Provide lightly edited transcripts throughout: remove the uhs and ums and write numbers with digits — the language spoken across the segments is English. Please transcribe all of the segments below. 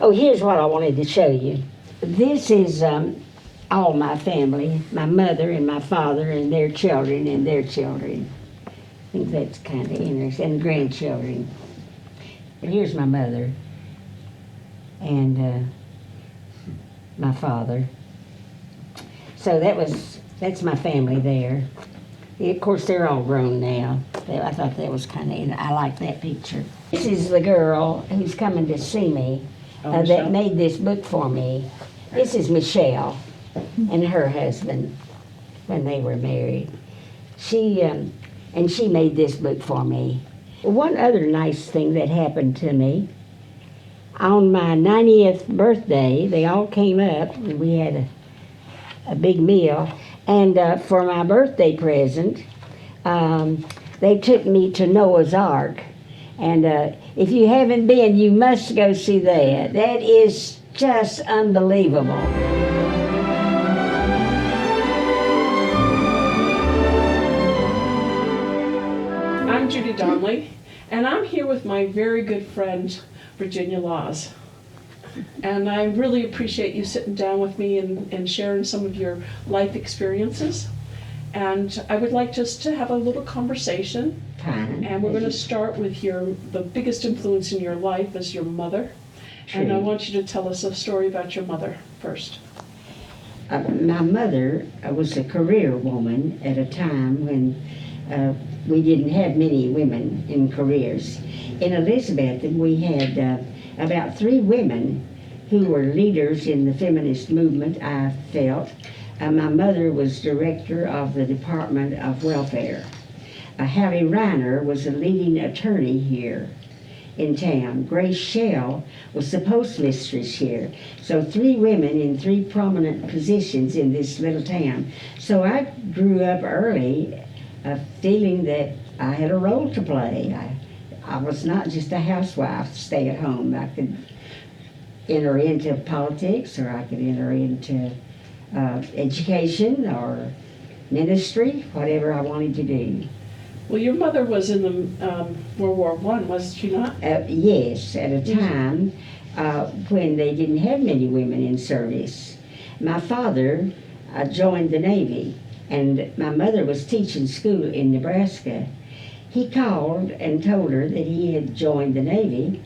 Oh, here's what I wanted to show you. This is all my family, my mother and my father and their children and their children. I think that's kind of interesting, and grandchildren. But here's my mother and my father. So that's my family there. Of course, they're all grown now. I thought that was kind of, I like that picture. This is the girl who's coming to see me that made this book for me. This is Michelle and her husband when they were married. She made this book for me. One other nice thing that happened to me, on my 90th birthday, they all came up and we had a big meal. And for my birthday present, they took me to Noah's Ark. And if you haven't been, you must go see that. That is just unbelievable. I'm Judy Donnelly, and I'm here with my very good friend, Virginia Laws. And I really appreciate you sitting down with me and sharing some of your life experiences. And I would like just to have a little conversation. And we're going to start with the biggest influence in your life as your mother. True. And I want you to tell us a story about your mother first. My mother was a career woman at a time when we didn't have many women in careers. In Elizabethton, we had about 3 women who were leaders in the feminist movement, I felt. My mother was director of the Department of Welfare. Hallie Reiner was a leading attorney here in town. Grace Shell was the postmistress here. So 3 women in 3 prominent positions in this little town. So I grew up early feeling that I had a role to play. I was not just a housewife, stay at home. I could enter into politics, or I could enter into education or ministry, whatever I wanted to do. Well, your mother was in the World War I, was she not? Yes, at a time when they didn't have many women in service. My father joined the Navy, and my mother was teaching school in Nebraska. He called and told her that he had joined the Navy,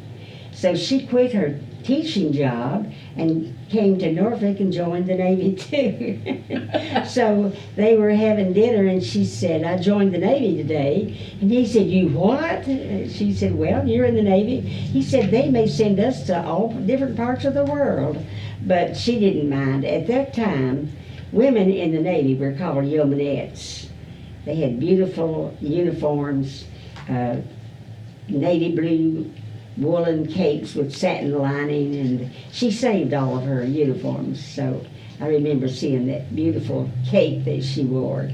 so she quit her teaching job and came to Norfolk and joined the Navy too. So they were having dinner and she said, I joined the Navy today. And he said, you what? She said, well, you're in the Navy. He said, they may send us to all different parts of the world. But she didn't mind. At that time, women in the Navy were called yeomanettes. They had beautiful uniforms, navy blue woolen capes with satin lining, and she saved all of her uniforms. So I remember seeing that beautiful cape that she wore.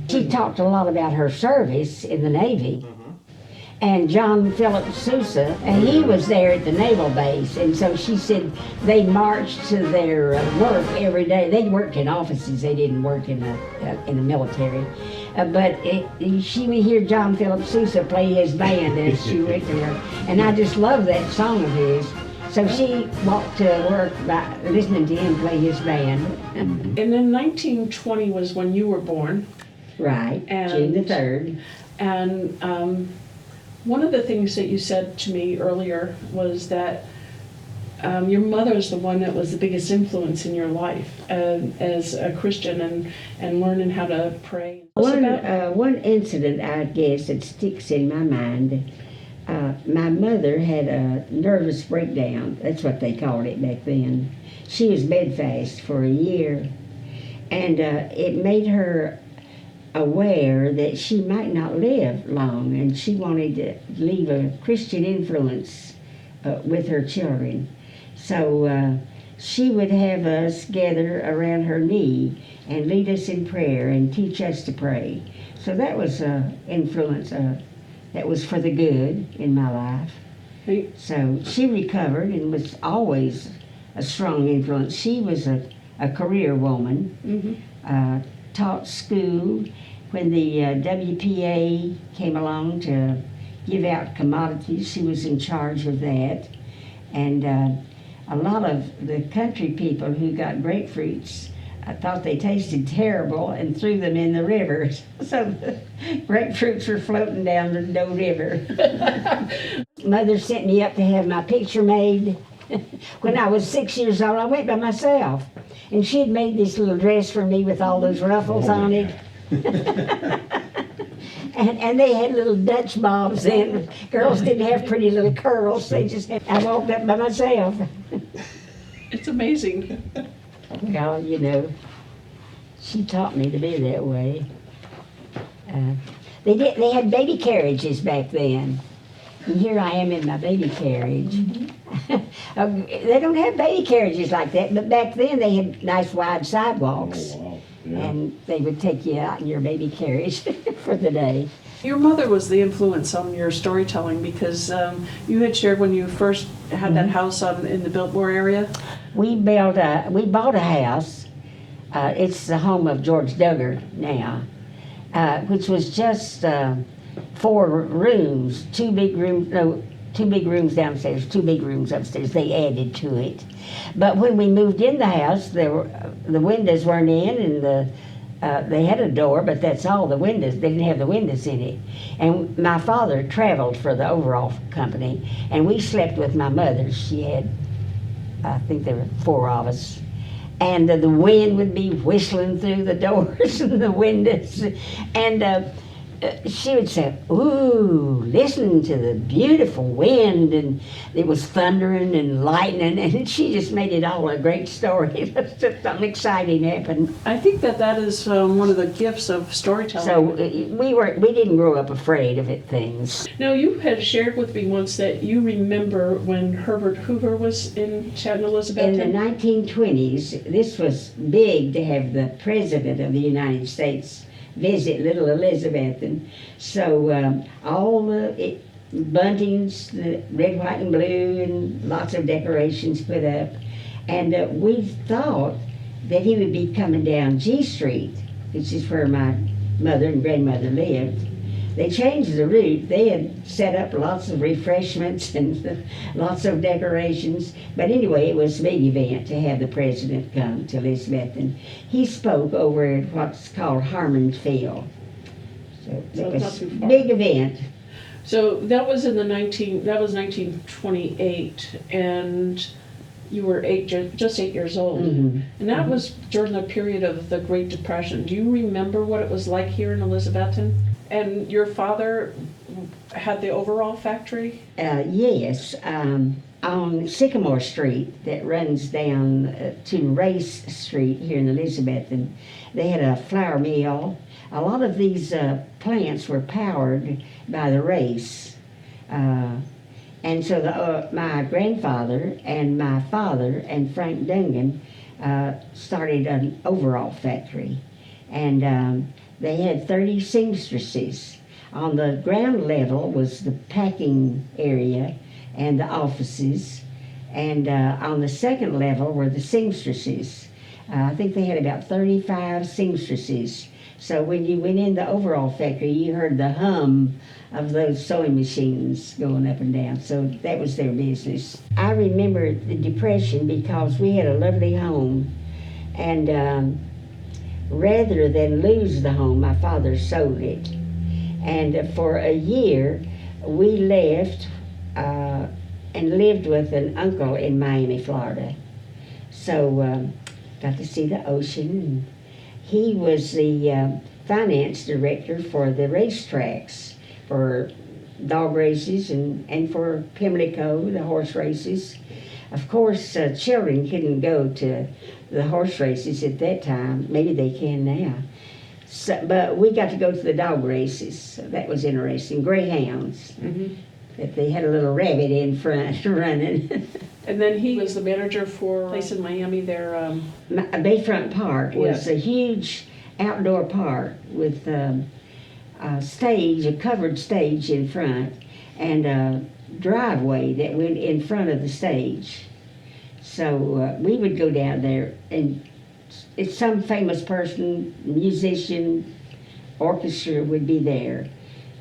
She talked a lot about her service in the Navy. And John Philip Sousa, and he was there at the naval base, and so she said they marched to their work every day. They worked in offices, they didn't work in the military. But she would hear John Philip Sousa play his band as she went to work, and I just love that song of his. So she walked to work by listening to him play his band. And then 1920 was when you were born. Right, And, June the 3rd. And one of the things that you said to me earlier was that your mother's the one that was the biggest influence in your life as a Christian and learning how to pray. One incident, I guess, that sticks in my mind. My mother had a nervous breakdown. That's what they called it back then. She was bedfast for a year, and it made her aware that she might not live long, and she wanted to leave a Christian influence with her children. So she would have us gather around her knee and lead us in prayer and teach us to pray. So that was an influence that was for the good in my life. Right. So she recovered and was always a strong influence. She was a career woman, taught school. When the WPA came along to give out commodities, she was in charge of that. And a lot of the country people who got grapefruits, I thought they tasted terrible and threw them in the rivers. So the grapefruits were floating down the Doe River. Mother sent me up to have my picture made. When I was 6 years old, I went by myself. And she had made this little dress for me with all those ruffles on it. And they had little Dutch bobs then. Girls didn't have pretty little curls. They just had, I walked up by myself. It's amazing. Well, you know, she taught me to be that way. They had baby carriages back then. And here I am in my baby carriage. They don't have baby carriages like that, but back then they had nice wide sidewalks. Oh, wow. Yeah. And they would take you out in your baby carriage for the day. Your mother was the influence on your storytelling because you had shared when you first had that house in the Biltmore area. We bought a house. It's the home of George Duggar now, which was just 4 rooms, 2 big rooms downstairs, 2 big rooms upstairs. They added to it. But when we moved in the house, the windows weren't in, and they had a door, but that's all. The windows, they didn't have the windows in it. And my father traveled for the overall company, and we slept with my mother. She had, I think there were 4 of us. And the wind would be whistling through the doors and the windows. And she would say, "Ooh, listen to the beautiful wind," and it was thundering and lightning, and she just made it all a great story. Something exciting happened. I think that is one of the gifts of storytelling. So we didn't grow up afraid of things. Now, you had shared with me once that you remember when Herbert Hoover was in Chattanooga, In the Elizabethton. 1920s, this was big to have the President of the United States visit Little Elizabethton. So all the buntings, the red, white, and blue, and lots of decorations put up. And we thought that he would be coming down G Street, which is where my mother and grandmother lived. They changed the route. They had set up lots of refreshments and lots of decorations. But anyway, it was a big event to have the president come to Elizabethton. He spoke over at what's called Harmon Field. So So it it's was not too a far. big event. So that was in the 1928, and you were just 8 years old. Mhm. And that was during the period of the Great Depression. Do you remember what it was like here in Elizabethton? And your father had the overall factory? Yes, on Sycamore Street that runs down to Race Street here in Elizabethton, they had a flour mill. A lot of these plants were powered by the race. And so my grandfather and my father and Frank Dungan started an overall factory. And they had 30 seamstresses. On the ground level was the packing area and the offices. And on the second level were the seamstresses. I think they had about 35 seamstresses. So when you went in the overall factory, you heard the hum of those sewing machines going up and down. So that was their business. I remember the Depression because we had a lovely home. And rather than lose the home, my father sold it. And for a year, we left and lived with an uncle in Miami, Florida. So got to see the ocean. He was the finance director for the racetracks, for dog races and for Pimlico, the horse races. Of course, children couldn't go to the horse races at that time. Maybe they can now. So, but we got to go to the dog races. So that was interesting. Greyhounds. Mm-hmm. That they had a little rabbit in front running. And then he was the manager for a place in Miami there. Bayfront Park was a huge outdoor park with a stage, a covered stage in front, and a driveway that went in front of the stage. So we would go down there, and it's some famous person, musician, orchestra would be there.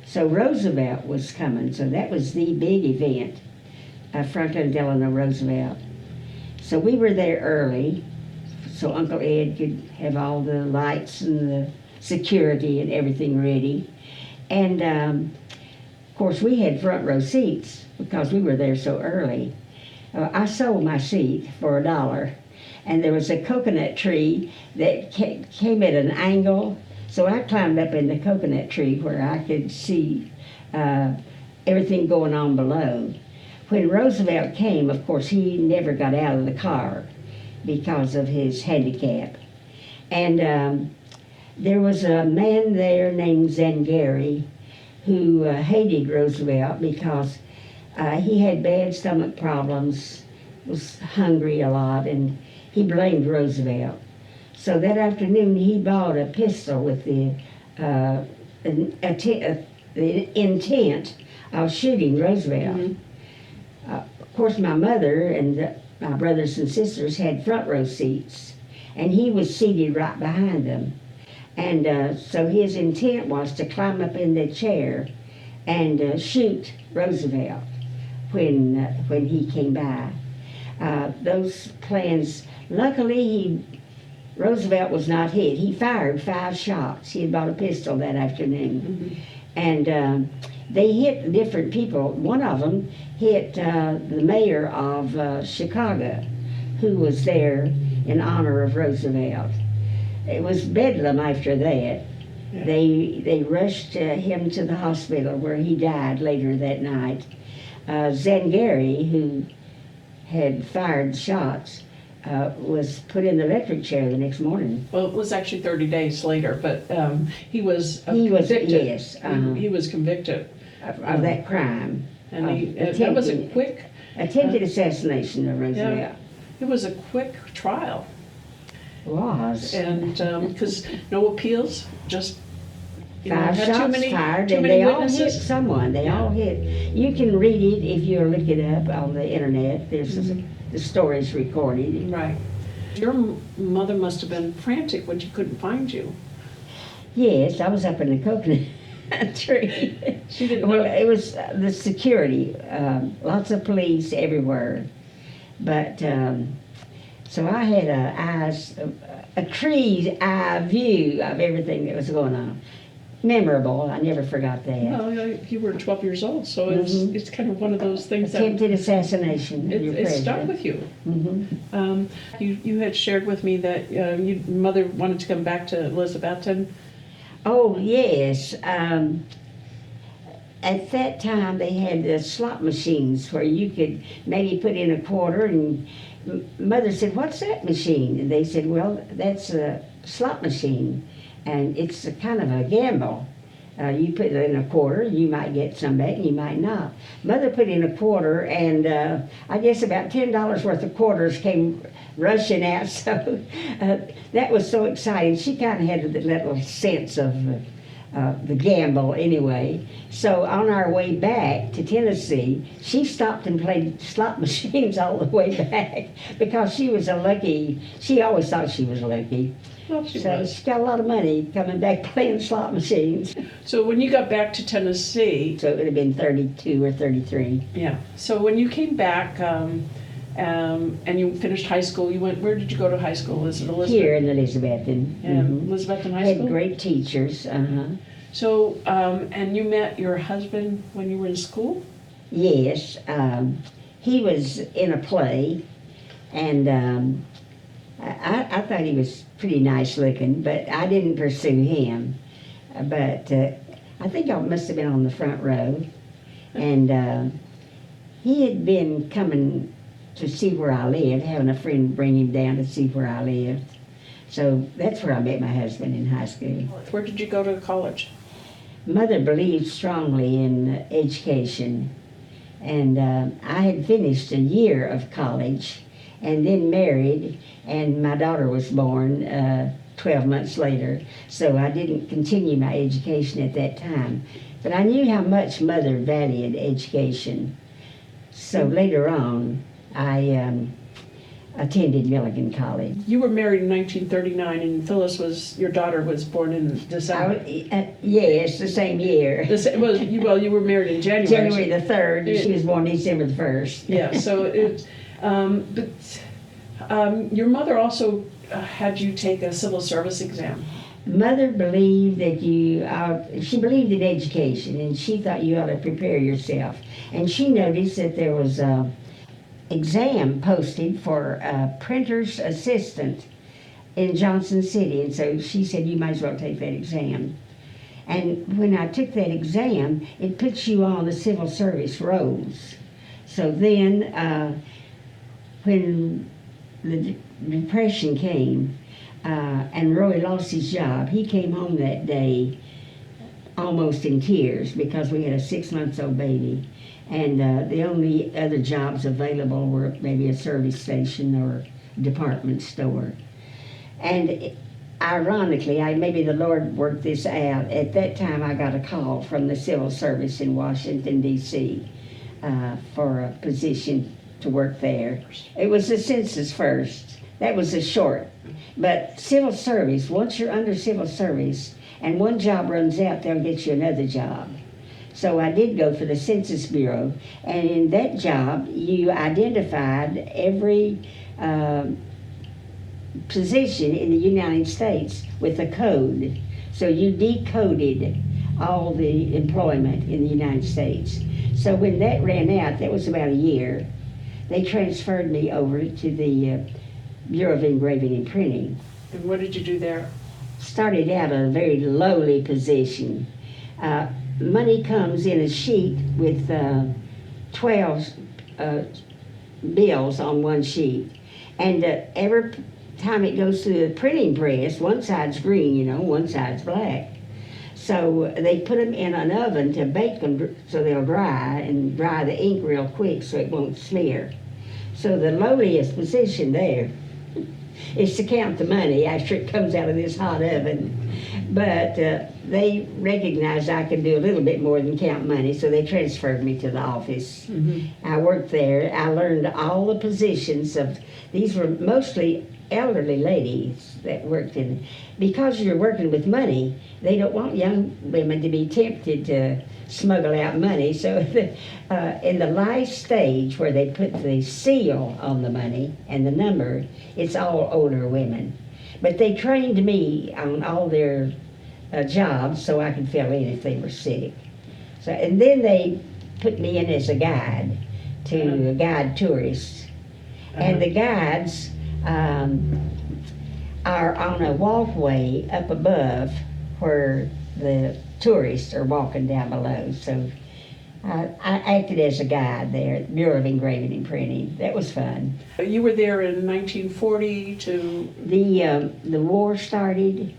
So Roosevelt was coming, so that was the big event, Franklin Delano Roosevelt. So we were there early, so Uncle Ed could have all the lights and the security and everything ready. And of course, we had front row seats because we were there so early. I sold my seat for $1, and there was a coconut tree that came at an angle. So I climbed up in the coconut tree where I could see everything going on below. When Roosevelt came, of course, he never got out of the car because of his handicap. And there was a man there named Zangari who hated Roosevelt because he had bad stomach problems, was hungry a lot, and he blamed Roosevelt. So that afternoon he bought a pistol with the intent of shooting Roosevelt. Mm-hmm. Of course, my mother and my brothers and sisters had front row seats, and he was seated right behind them. And so his intent was to climb up in the chair and shoot Roosevelt when he came by. Those plans, luckily Roosevelt was not hit. He fired 5 shots. He had bought a pistol that afternoon. Mm-hmm. And they hit different people. One of them hit the mayor of Chicago, who was there in honor of Roosevelt. It was bedlam after that. Yeah. They rushed him to the hospital where he died later that night. Zangari, who had fired shots, was put in the electric chair the next morning. Well, it was actually 30 days later, but he was convicted. Yes. He was convicted of that crime. And that was a quick... Attempted assassination of Roosevelt. Yeah, it was a quick trial. Was. And because no appeals, just 5 shots fired, and they all hit someone. They all hit. You can read it if you look it up on the internet. There's the stories recorded. Right. Your mother must have been frantic when she couldn't find you. Yes, I was up in the coconut tree. She didn't Well, know. it was the security, lots of police everywhere. But so I had a tree's eye view of everything that was going on. Memorable. I never forgot that. Well, you were 12 years old, so it's kind of one of those things Attempted assassination. It stuck with you. Mm-hmm. You had shared with me that your mother wanted to come back to Elizabethton. Oh, yes. At that time, they had the slot machines where you could maybe put in a quarter, and Mother said, "What's that machine?" And they said, "Well, that's a slot machine, and it's a kind of a gamble. You put in a quarter, you might get some back, and you might not." Mother put in a quarter, and I guess about $10 worth of quarters came rushing out, so that was so exciting. She kind of had that little sense of the gamble anyway. So on our way back to Tennessee, she stopped and played slot machines all the way back because she always thought she was lucky. Well, she was. She got a lot of money coming back playing slot machines. So when you got back to Tennessee... So it would have been 32 or 33. Yeah. So when you came back and you finished high school, where did you go to high school? Is it Elizabeth? Here in Elizabethton. Elizabethton High School? Had great teachers, So, and you met your husband when you were in school? Yes. He was in a play, and I thought he was pretty nice looking, but I didn't pursue him. But I think I must have been on the front row, and he had been coming to see where I lived, having a friend bring him down to see where I lived. So that's where I met my husband, in high school. Where did you go to college? Mother believed strongly in education, and I had finished a year of college and then married, and my daughter was born 12 months later, so I didn't continue my education at that time. But I knew how much Mother valued education, so later on I attended Milligan College. You were married in 1939, and your daughter was born in December. Yes, the same year. You were married in January. January the 3rd, and she was born December the 1st. Yeah, so but Your mother also had you take a civil service exam. Mother believed that she believed in education, and she thought you ought to prepare yourself. And she noticed that there was a exam posted for a printer's assistant in Johnson City, and so she said you might as well take that exam. And when I took that exam, it puts you on the civil service rolls. So then, when the Depression came, and Roy lost his job, he came home that day almost in tears because we had a 6-month-old baby. And the only other jobs available were maybe a service station or department store. And ironically, maybe the Lord worked this out. At that time, I got a call from the civil service in Washington, D.C. For a position to work there. It was the census first. That was a short. But civil service, once you're under civil service and one job runs out, they'll get you another job. So I did go for the Census Bureau, and in that job, you identified every position in the United States with a code. So you decoded all the employment in the United States. So when that ran out, that was about a year, they transferred me over to the Bureau of Engraving and Printing. And what did you do there? Started out a very lowly position. Money comes in a sheet with 12 bills on one sheet. And every time it goes through the printing press, one side's green, one side's black. So they put them in an oven to bake them so they'll dry and dry the ink real quick so it won't smear. So the lowliest position there is to count the money after it comes out of this hot oven. But they recognized I could do a little bit more than count money, so they transferred me to the office. Mm-hmm. I worked there. I learned all the positions of, these were mostly elderly ladies that worked in, because you're working with money, they don't want young women to be tempted to smuggle out money. So in the last stage where they put the seal on the money and the number, it's all older women. But they trained me on all their jobs so I could fill in if they were sick. So, and then they put me in as a guide to guide tourists. And the guides are on a walkway up above where the tourists are walking down below. So I acted as a guide there at the Bureau of Engraving and Printing. That was fun. You were there in 1940 to... The war started,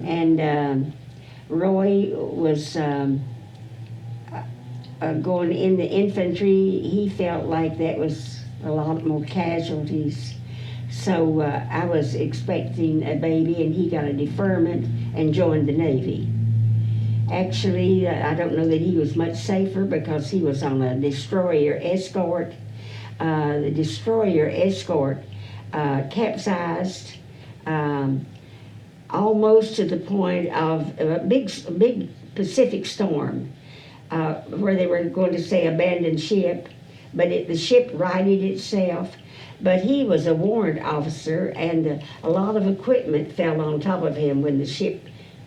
and Roy was going in the infantry. He felt like that was a lot more casualties. So I was expecting a baby, and he got a deferment and joined the Navy. Actually, I don't know that he was much safer because he was on a destroyer escort. The destroyer escort capsized almost to the point of a big Pacific storm where they were going to say abandoned ship, but the ship righted itself. But he was a warrant officer, and a lot of equipment fell on top of him when the ship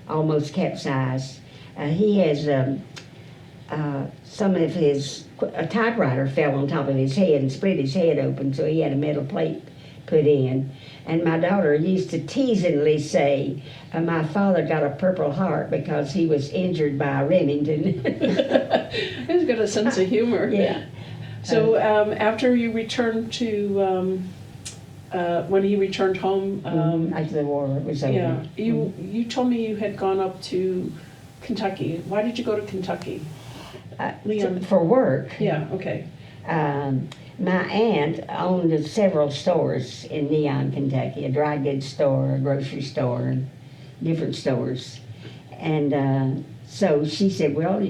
almost capsized. He has some of a typewriter fell on top of his head and split his head open, so he had a metal plate put in. And my daughter used to teasingly say, my father got a Purple Heart because he was injured by a Remington. He's got a sense of humor. Yeah. So after you returned to, when he returned home... after the war was over. Yeah, you told me you had gone up to Kentucky. Why did you go to Kentucky? Leon? For work. Yeah, okay. My aunt owned several stores in Leon, Kentucky, a dry goods store, a grocery store, and different stores. And so she said, well,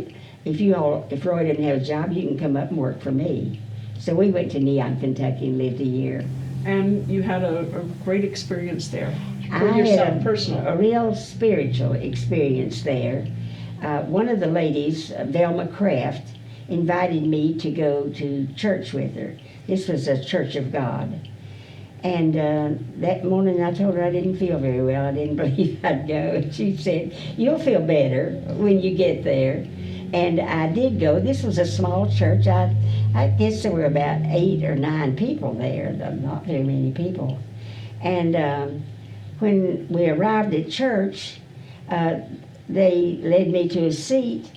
if Roy didn't have a job, you can come up and work for me. So we went to Leon, Kentucky and lived a year. And you had a great experience there for I yourself had personally. A real spiritual experience there. One of the ladies, Velma Craft, invited me to go to church with her. This was a Church of God. And that morning I told her I didn't feel very well. I didn't believe I'd go. And she said, "You'll feel better when you get there." And I did go. This was a small church. I guess there were about 8 or 9 people there, not very many people. And when we arrived at church, they led me to a seat,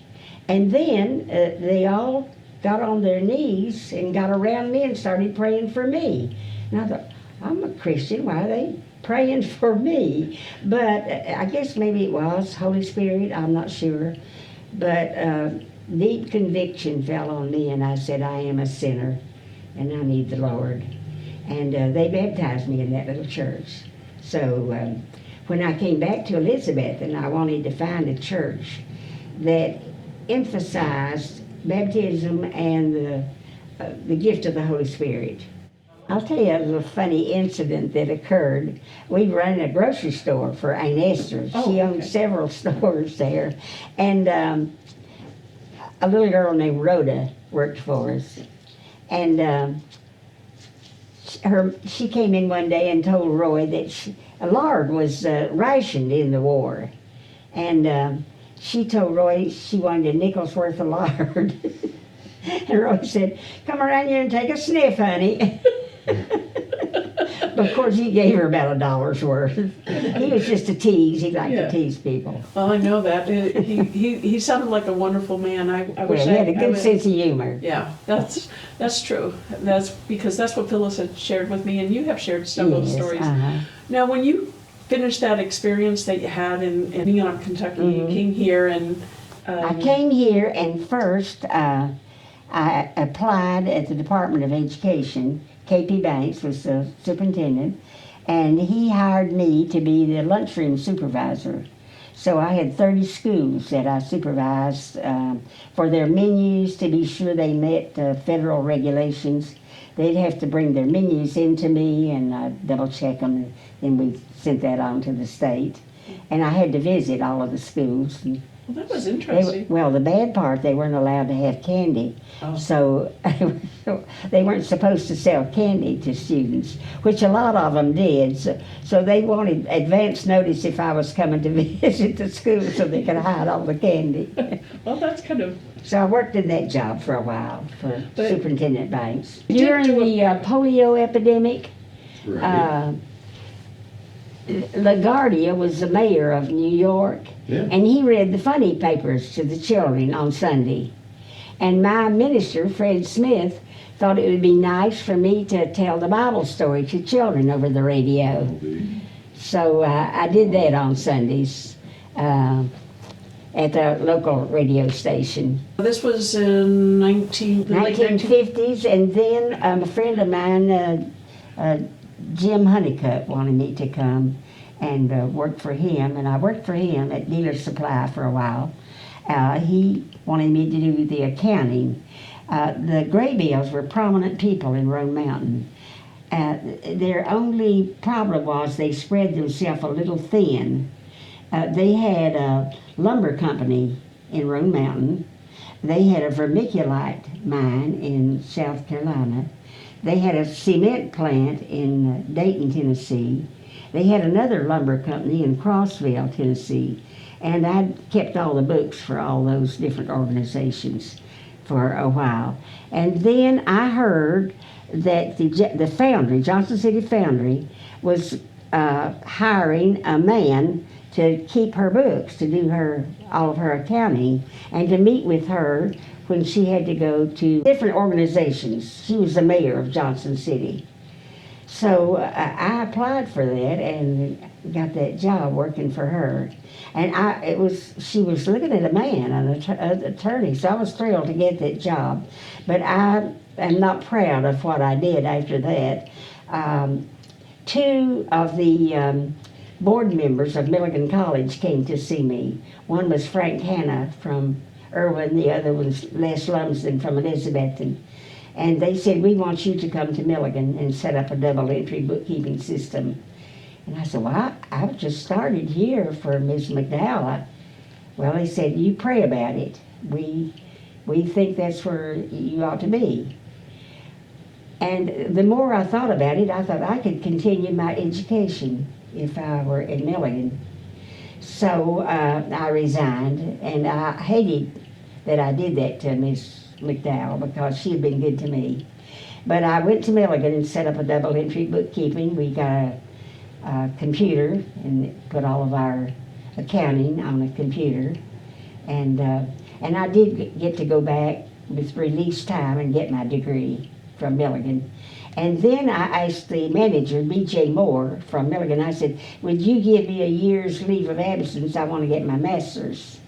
and then they all got on their knees and got around me and started praying for me. And I thought, I'm a Christian, why are they praying for me? But I guess maybe it was Holy Spirit, I'm not sure. But deep conviction fell on me, and I said, I am a sinner, and I need the Lord. And they baptized me in that little church. So when I came back to Elizabeth, and I wanted to find a church that emphasized baptism and the gift of the Holy Spirit. I'll tell you a little funny incident that occurred. We ran a grocery store for Aunt Esther. She owned several stores there. And a little girl named Rhoda worked for us. And she came in one day and told Roy that lard was rationed in the war. And she told Roy she wanted a nickel's worth of lard. And Roy said, "Come around here and take a sniff, honey." But of course he gave her about $1 worth. He was just a tease. He liked to tease people. Well, I know that. He sounded like a wonderful man. I wish he had a good sense of humor. Yeah, that's true. That's because that's what Phyllis had shared with me, and you have shared several stories. Now, when you finished that experience that you had in Neon, Kentucky, you came here and... I came here, and first I applied at the Department of Education. K.P. Banks was the superintendent, and he hired me to be the lunchroom supervisor. So I had 30 schools that I supervised for their menus to be sure they met federal regulations. They'd have to bring their menus into me, and I'd double check them, and then we sent that on to the state. And I had to visit all of the schools. Well, that was interesting. Well, the bad part, they weren't allowed to have candy. Oh. So they weren't supposed to sell candy to students, which a lot of them did. So they wanted advance notice if I was coming to visit the school so they could hide all the candy. Well, that's kind of... So I worked in that job for a while for Superintendent Banks. During the polio epidemic, Right. LaGuardia was the mayor of New York, and he read the funny papers to the children on Sunday. And my minister, Fred Smith, thought it would be nice for me to tell the Bible story to children over the radio. So I did that on Sundays at the local radio station. This was in the late 1950s, and then a friend of mine, Jim Honeycutt, wanted me to come and work for him, and I worked for him at Dealer Supply for a while. He wanted me to do the accounting. The Graybills were prominent people in Roan Mountain. Their only problem was they spread themselves a little thin. They had a lumber company in Roan Mountain. They had a vermiculite mine in South Carolina. They had a cement plant in Dayton, Tennessee. They had another lumber company in Crossville, Tennessee. And I kept all the books for all those different organizations for a while. And then I heard that the foundry, Johnson City Foundry, was hiring a man to keep her books, to do all of her accounting, and to meet with her when she had to go to different organizations. She was the mayor of Johnson City. So I applied for that and got that job working for her. And she was looking at a man, an attorney, so I was thrilled to get that job. But I am not proud of what I did after that. 2 of the board members of Milligan College came to see me. One was Frank Hanna from Irwin, the other was Les Lumsden from Elizabethton. And they said, we want you to come to Milligan and set up a double entry bookkeeping system. And I said, well, I've just started here for Ms. McDowell. Well, they said, you pray about it. We think that's where you ought to be. And the more I thought about it, I thought I could continue my education if I were in Milligan. So I resigned, and I hated that I did that to Miss McDowell because she had been good to me. But I went to Milligan and set up a double entry bookkeeping. We got a computer and put all of our accounting on a computer. And I did get to go back with release time and get my degree from Milligan. And then I asked the manager, B.J. Moore from Milligan, I said, would you give me a year's leave of absence? I want to get my master's.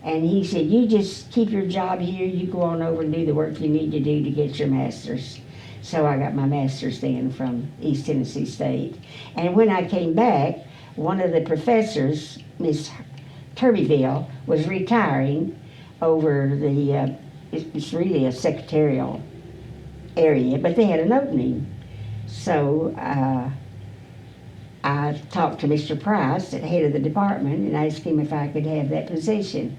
And he said, you just keep your job here, you go on over and do the work you need to do to get your master's. So I got my master's then from East Tennessee State. And when I came back, one of the professors, Miss Turbyville, was retiring over the, it's really a secretarial area, but they had an opening. So I talked to Mr. Price, the head of the department, and asked him if I could have that position.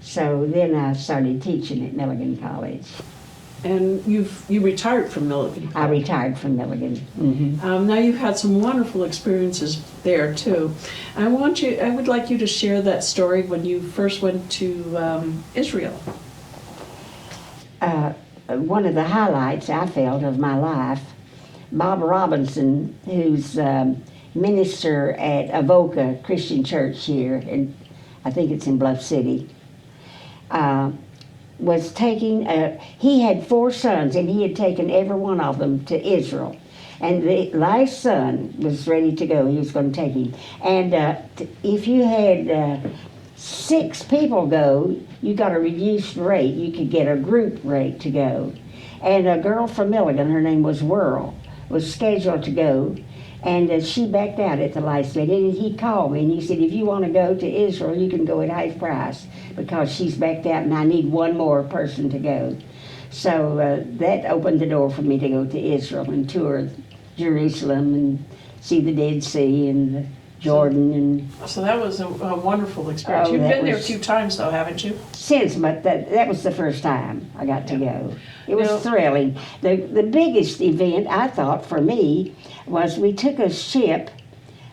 So then I started teaching at Milligan College. And you retired from Milligan. I retired from Milligan. Mm-hmm. Now you've had some wonderful experiences there too. I would like you to share that story when you first went to Israel. One of the highlights I felt of my life, Bob Robinson, who's minister at Avoca Christian Church here, and I think it's in Bluff City, was taking, he had 4 sons, and he had taken every one of them to Israel. And the last son was ready to go. He was going to take him. And if you had 6 people go, you got a reduced rate. You could get a group rate to go. And a girl from Milligan, her name was Whirl, was scheduled to go. And she backed out at the last minute, and he called me and he said, if you want to go to Israel, you can go at half price because she's backed out and I need one more person to go. So that opened the door for me to go to Israel and tour Jerusalem and see the Dead Sea and Jordan. And so that was a wonderful experience. Oh, You've been there a was- few times though, haven't you? since, but that was the first time I got to go. It was Now- thrilling. The biggest event, I thought, for me, was we took a ship,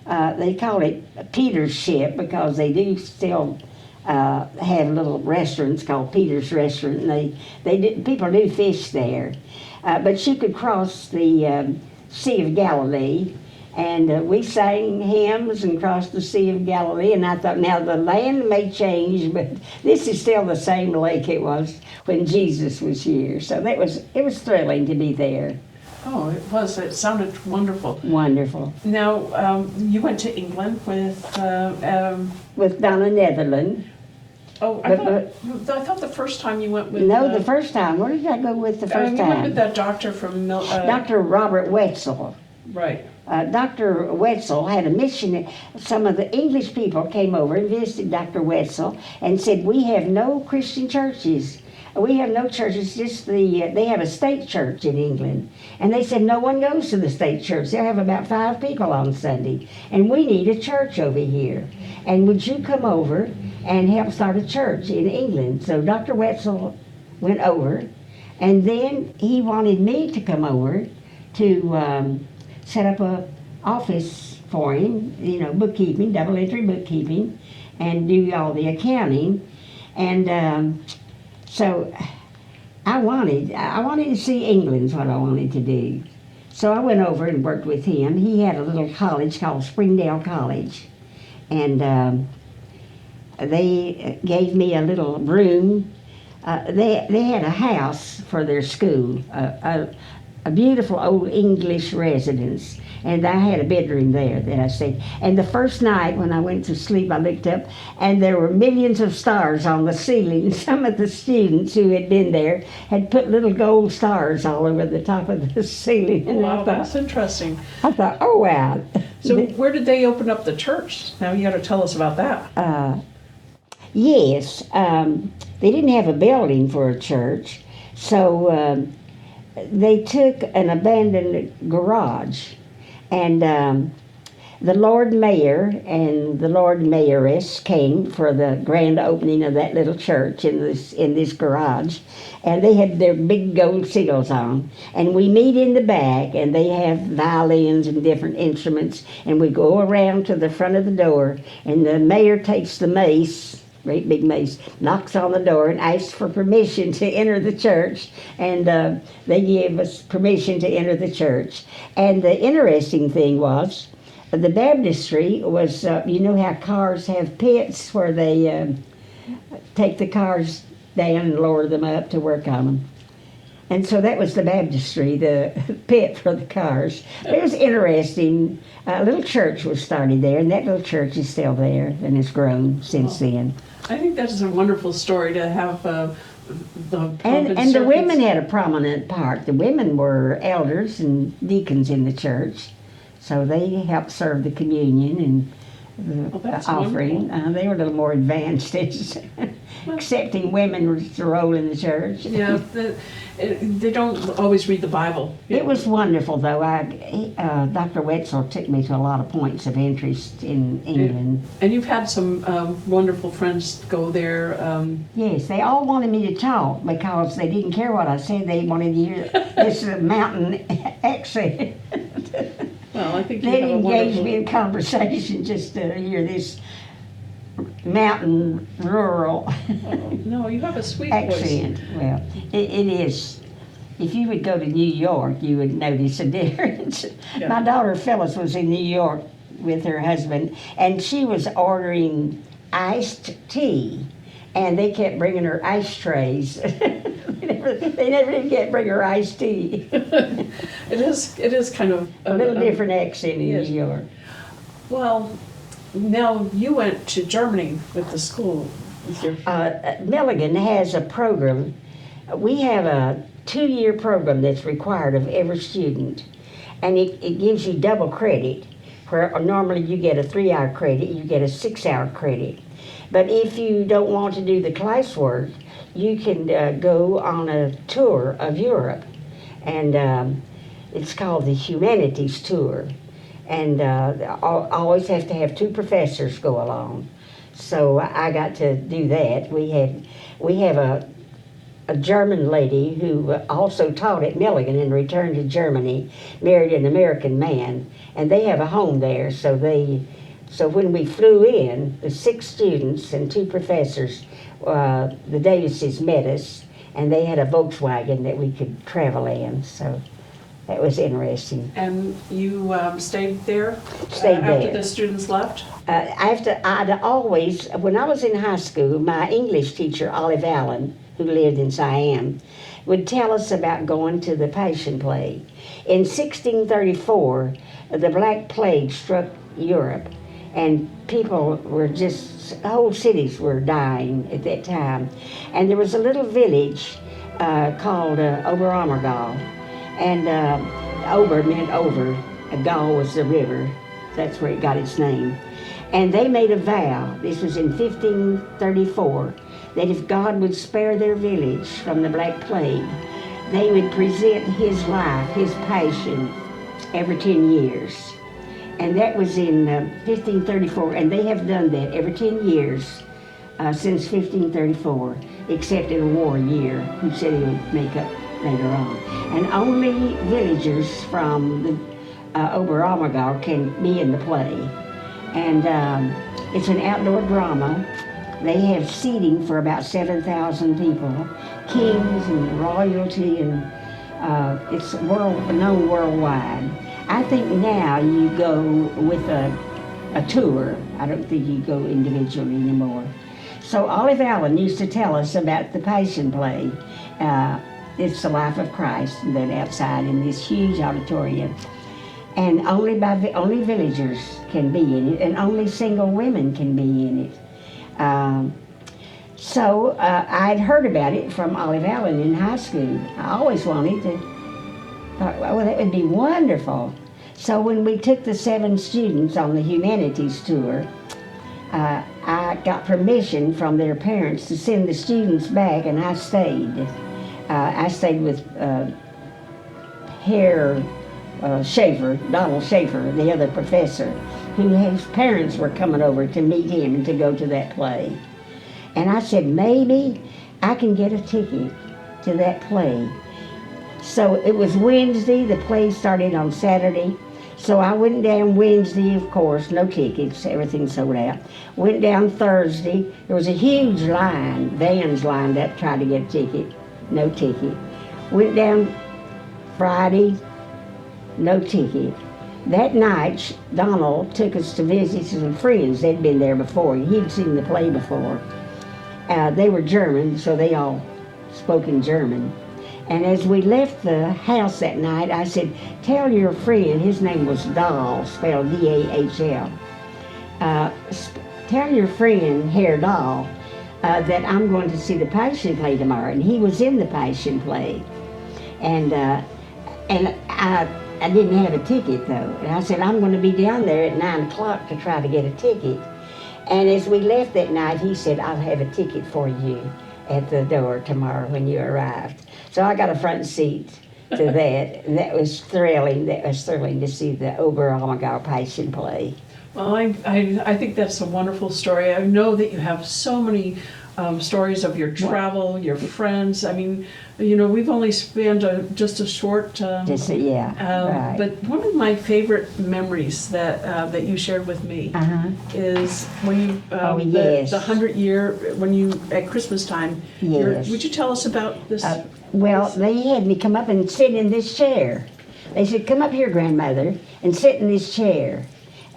they call it Peter's ship because they do still have little restaurants called Peter's Restaurant, and people do fish there. But you could cross the Sea of Galilee, and we sang hymns and crossed the Sea of Galilee, and I thought, now the land may change, but this is still the same lake it was when Jesus was here. So it was thrilling to be there. Oh, it was. It sounded wonderful. Wonderful. Now, you went to England with, With Donna Netherland. I thought the first time you went with... No, the first time. Where did I go with the first you went with time? that doctor from... Dr. Robert Wetzel. Right. Dr. Wetzel had a mission. Some of the English people came over and visited Dr. Wetzel and said, we have no Christian churches. We have no churches, just they have a state church in England. And they said no one goes to the state church. They have about 5 people on Sunday. And we need a church over here. And would you come over and help start a church in England? So Dr. Wetzel went over, and then he wanted me to come over to set up a office for him, bookkeeping, double entry bookkeeping, and do all the accounting. And so I wanted to see England's what I wanted to do. So I went over and worked with him. He had a little college called Springdale College. And they gave me a little room. They had a house for their school, a beautiful old English residence. And I had a bedroom there that I stayed. And the first night when I went to sleep, I looked up and there were millions of stars on the ceiling. Some of the students who had been there had put little gold stars all over the top of the ceiling. And Wow, that's interesting. I thought, oh wow. So where did they open up the church? Now you got to tell us about that. Yes, they didn't have a building for a church, so they took an abandoned garage, and the Lord Mayor and the Lord Mayoress came for the grand opening of that little church in this garage, and they had their big gold seals on. And we meet in the back, and they have violins and different instruments, and we go around to the front of the door, and the mayor takes the mace, great big mace, knocks on the door and asks for permission to enter the church, and they gave us permission to enter the church. And the interesting thing was, the baptistry was, you know how cars have pits where they take the cars down and lower them up to work on them. And so that was the baptistry, the pit for the cars. But it was interesting. A little church was started there, and that little church is still there and has grown since then. I think that is a wonderful story to have the And the women had a prominent part. The women were elders and deacons in the church, so they helped serve the communion and the offering. They were a little more advanced in accepting women's role in the church. Yeah, they don't always read the Bible. It was wonderful, though. Dr. Wetzel took me to a lot of points of interest in England. And you've had some wonderful friends go there. Yes, they all wanted me to talk because they didn't care what I said. They wanted to hear this mountain accent. Well, I think you They have a engaged wonderful... me in conversation just to hear this mountain rural No, you have a sweet accent. voice. Well, it is. If you would go to New York, you would notice a difference. Yeah. My daughter Phyllis was in New York with her husband, and she was ordering iced tea, and they kept bringing her ice trays. They never did get bring her iced tea. It is kind of A little different accent in yes. New York. Well, now you went to Germany with the school. With your... Milligan has a program. We have a 2-year program that's required of every student, and it gives you double credit. Where normally you get a 3-hour credit, you get a 6-hour credit. But if you don't want to do the classwork, you can go on a tour of Europe, and it's called the Humanities Tour. And always have to have 2 professors go along. So I got to do that. We have a German lady who also taught at Milligan and returned to Germany, married an American man, and they have a home there. So when we flew in, the 6 students and 2 professors, the Davises met us, and they had a Volkswagen that we could travel in. So that was interesting. And you stayed there Stayed after there. the students left? I'd always, when I was in high school, my English teacher, Olive Allen, who lived in Siam, would tell us about going to the Passion Play. In 1634, the Black Plague struck Europe, and people were just, whole cities were dying at that time. And there was a little village called Oberammergau, and Ober meant over, Gau was the river, that's where it got its name. And they made a vow, this was in 1534, that if God would spare their village from the Black Plague, they would present his life, his passion, every 10 years. And that was in 1534, and they have done that every 10 years since 1534, except in a war year, who said he would make up later on. And only villagers from the Oberammergau can be in the play. And it's an outdoor drama. They have seating for about 7,000 people, kings and royalty, and it's known worldwide. I think now you go with a tour. I don't think you go individually anymore. So Olive Allen used to tell us about the Passion Play. It's the life of Christ, and then outside in this huge auditorium. And only villagers can be in it, and only single women can be in it. So I'd heard about it from Olive Allen in high school. I always wanted to, thought, well, that would be wonderful. So when we took the 7 students on the humanities tour, I got permission from their parents to send the students back, and I stayed. I stayed with Herr Schaefer, Donald Schaefer, the other professor. whose parents were coming over to meet him and to go to that play. And I said, maybe I can get a ticket to that play. So it was Wednesday, the play started on Saturday. So I went down Wednesday, of course, no tickets, everything sold out. Went down Thursday, there was a huge line, vans lined up trying to get a ticket, no ticket. Went down Friday, no ticket. That night, Donald took us to visit some friends. They'd been there before. He'd seen the play before. They were German, so they all spoke in German. And as we left the house that night, I said, tell your friend, his name was Dahl, spelled D-A-H-L. Tell your friend, Herr Dahl, that I'm going to see the Passion Play tomorrow. And he was in the Passion Play. And I didn't have a ticket, though. And I said, I'm going to be down there at 9 o'clock to try to get a ticket. And as we left that night, he said, I'll have a ticket for you at the door tomorrow when you arrived. So I got a front seat to that, and that was thrilling. That was thrilling to see the Oberammergau Passion Play. Well, I think that's a wonderful story. I know that you have so many stories of your travel, your friends. I mean, you know, we've only spent just a short. Right. But one of my favorite memories that you shared with me is when you yes. the 100-year when you at Christmas time. Yes. Would you tell us about this? Well, they had me come up and sit in this chair. They said, come up here, grandmother, and sit in this chair.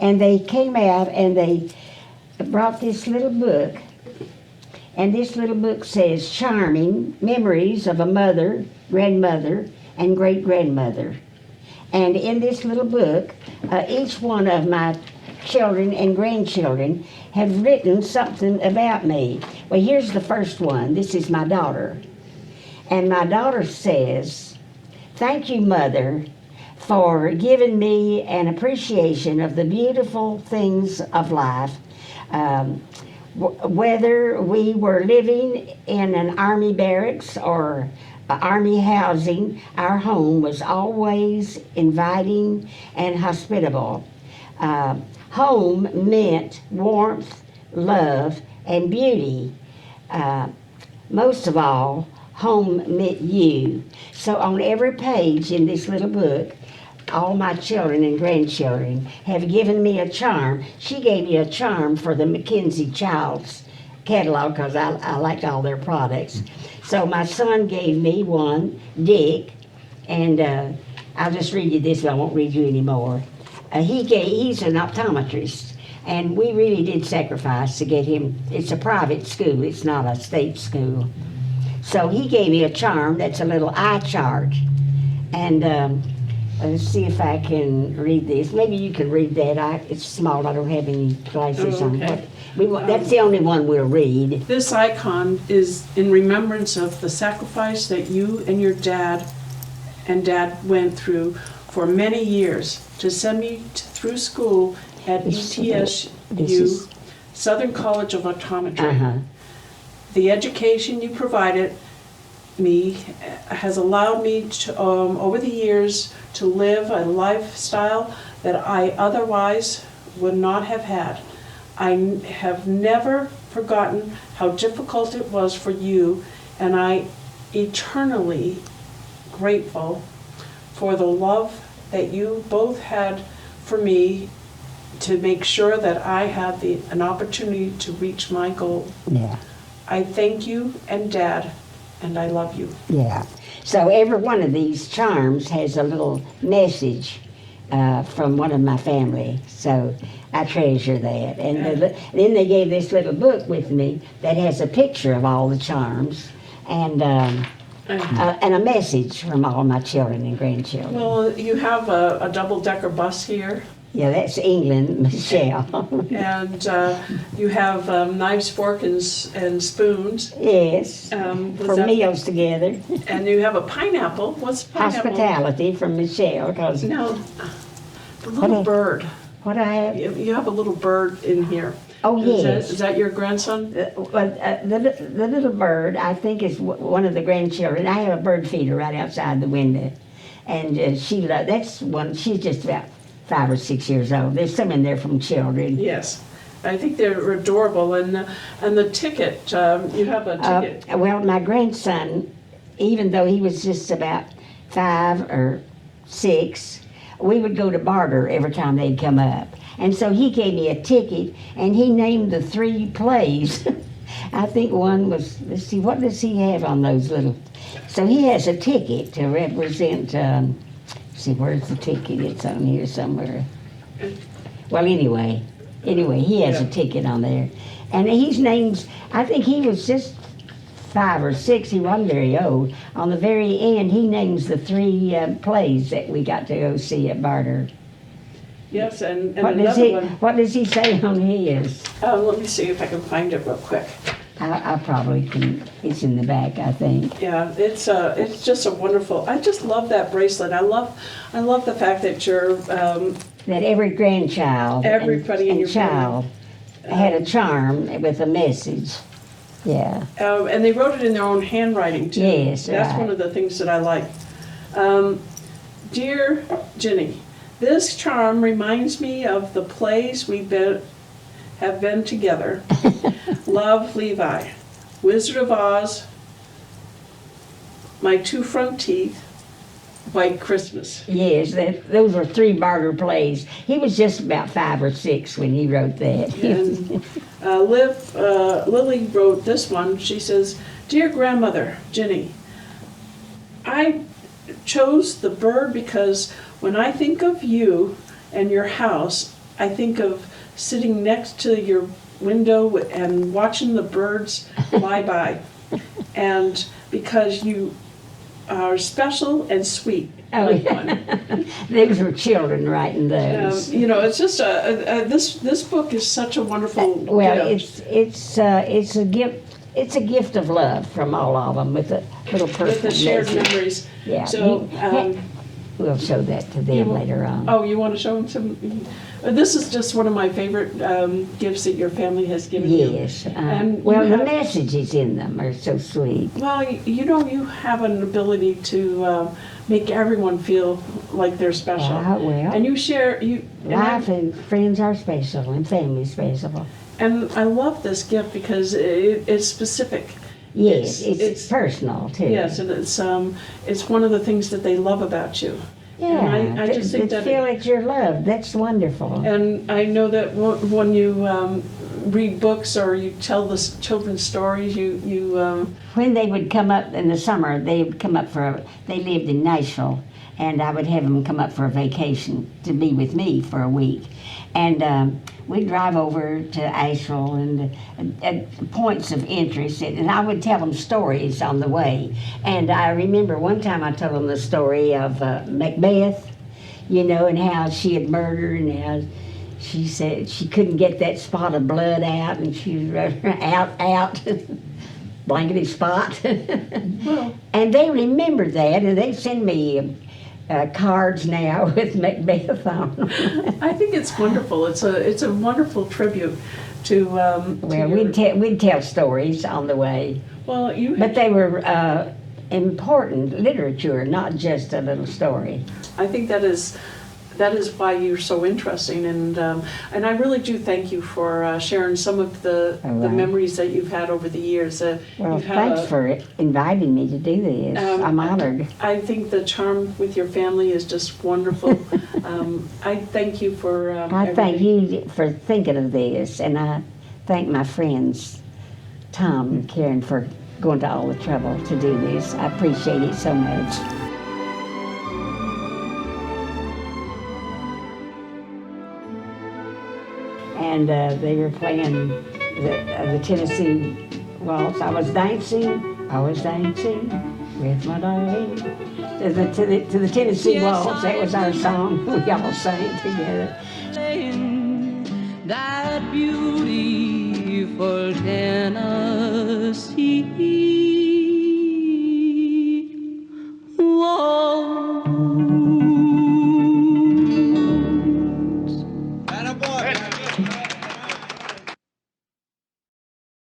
And they came out and they brought this little book. And this little book says, Charming Memories of a Mother, Grandmother, and Great-Grandmother. And in this little book, each one of my children and grandchildren have written something about me. Well, here's the first one. This is my daughter. And my daughter says, thank you, Mother, for giving me an appreciation of the beautiful things of life. Whether we were living in an army barracks or army housing, our home was always inviting and hospitable. Home meant warmth, love, and beauty. Most of all, home meant you. So on every page in this little book, all my children and grandchildren have given me a charm. She gave me a charm for the Mackenzie Childs catalog because I liked all their products. So my son gave me one, Dick, and I'll just read you this, but I won't read you anymore. He's an optometrist, and we really did sacrifice to get him. It's a private school, it's not a state school. So he gave me a charm that's a little eye chart, and let's see if I can read this. Maybe you can read that. It's small. I don't have any glasses on. Okay. That's the only one we'll read. This icon is in remembrance of the sacrifice that you and your dad went through for many years to send me through school at ETSU, Southern College of Optometry. The education you provided me has allowed me to, over the years, to live a lifestyle that I otherwise would not have had. I have never forgotten how difficult it was for you, and I eternally grateful for the love that you both had for me to make sure that I had an opportunity to reach my goal. Yeah. I thank you and Dad, and I love you. Yeah. So every one of these charms has a little message from one of my family. So I treasure that. And then they gave this little book with me that has a picture of all the charms and a message from all my children and grandchildren. Well, you have a double-decker bus here. Yeah, that's England, Michelle. And you have knives, forks, and spoons. Yes, for meals together. And you have a pineapple. What's pineapple? Hospitality from Michelle. Cause No, the little bird. What I have? You have a little bird in here. Oh, yes. Is that your grandson? The little bird, I think, is one of the grandchildren. I have a bird feeder right outside the window. And that's one, she's just about 5 or 6 years old. There's some in there from children. Yes. I think they're adorable, and the ticket, you have a ticket. Well, my grandson, even though he was just about 5 or 6, we would go to barter every time they'd come up. And so he gave me a ticket, and he named the 3 plays. I think one was, let's see, what does he have on those little? So he has a ticket to represent, see, where's the ticket? It's on here somewhere. Well, anyway, he has a ticket on there. And he's named, I think he was just 5 or 6, he wasn't very old. On the very end, he names the 3 plays that we got to go see at barter. Yes, and What another one. What does he say on his? Let me see if I can find it real quick. I probably can, it's in the back, I think. Yeah, it's just a wonderful. I just love that bracelet. I love the fact that you're. That every grandchild Everybody in and your child had a charm with a message. Yeah. And they wrote it in their own handwriting too. Yes, That's right. one of the things that I like. Dear Ginny, this charm reminds me of the plays have been together. Love, Levi. Wizard of Oz. My 2 front teeth. White Christmas. Yes, those were 3 barter plays. He was just about 5 or 6 when he wrote that. And Lily wrote this one. She says, Dear Grandmother, Ginny, I chose the bird because when I think of you and your house, I think of sitting next to your window and watching the birds fly by. And because you are special and sweet. Oh, like yeah. one. Those were children writing those. It's just this book is such a wonderful. Well, gift. it's a gift. It's a gift of love from all of them with a little personal With the shared message. memories. Yeah. So. We'll show that to them later on. Oh, you want to show them some? This is just one of my favorite gifts that your family has given you. Yes. And well, you the have- messages in them are so sweet. Well, you have an ability to make everyone feel like they're special. Well, And you share life and friends are special and family special. And I love this gift because it's specific. Yes, it's personal too. Yes, and it's one of the things that they love about you. Yeah, And I just think to that feel that you're loved, that's wonderful. And I know that when you read books or you tell the children's stories, you When they would come up in the summer, they would come up they lived in Nashville, and I would have them come up for a vacation to be with me for a week. And we'd drive over to Asheville and at points of interest, and I would tell them stories on the way. And I remember one time I told them the story of Macbeth, and how she had murdered and how she said she couldn't get that spot of blood out, and she was out, blankety spot. well, And they remember that, and they send me cards now with Macbeth on them. I think it's wonderful. It's a wonderful tribute to. Well, we'd tell stories on the way, Well, but they were important literature, not just a little story. I think that is why you're so interesting, and I really do thank you for sharing some of the right. memories that you've had over the years. Well, You've had thanks for inviting me to do this. I'm honored. I think the charm with your family is just wonderful. I thank you for. I thank you for thinking of this, and I thank my friends, Tom and Karen, for going to all the trouble to do this. I appreciate it so much. And they were playing the Tennessee waltz. I was dancing with my darling to the Tennessee waltz. That was our song. We all sang together. That beautiful Tennessee.